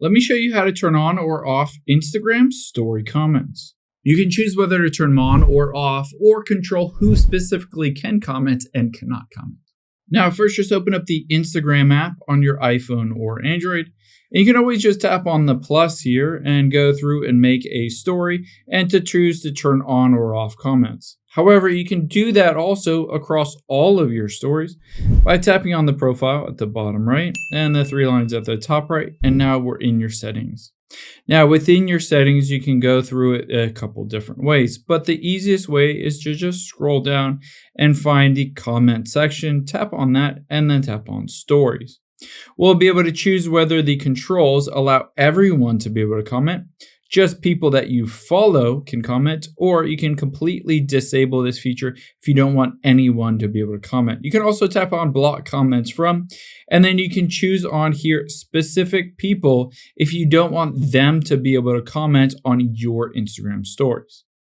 Let me show you how to turn on or off Instagram story comments. You can choose whether to turn them on or off, or control who specifically can comment and cannot comment. Now, first just open up the Instagram app on your iPhone or Android. And you can always just tap on the plus here and go through and make a story and to choose to turn on or off comments. However, you can do that also across all of your stories by tapping on the profile at the bottom right and the three lines at the top right. And now we're in your settings. Now, within your settings, you can go through it a couple different ways, but the easiest way is to just scroll down and find the comment section, tap on that, and then tap on stories. We'll be able to choose whether the controls allow everyone to be able to comment, just people that you follow can comment, or you can completely disable this feature if you don't want anyone to be able to comment. You can also tap on block comments from, and then you can choose on here specific people if you don't want them to be able to comment on your Instagram stories.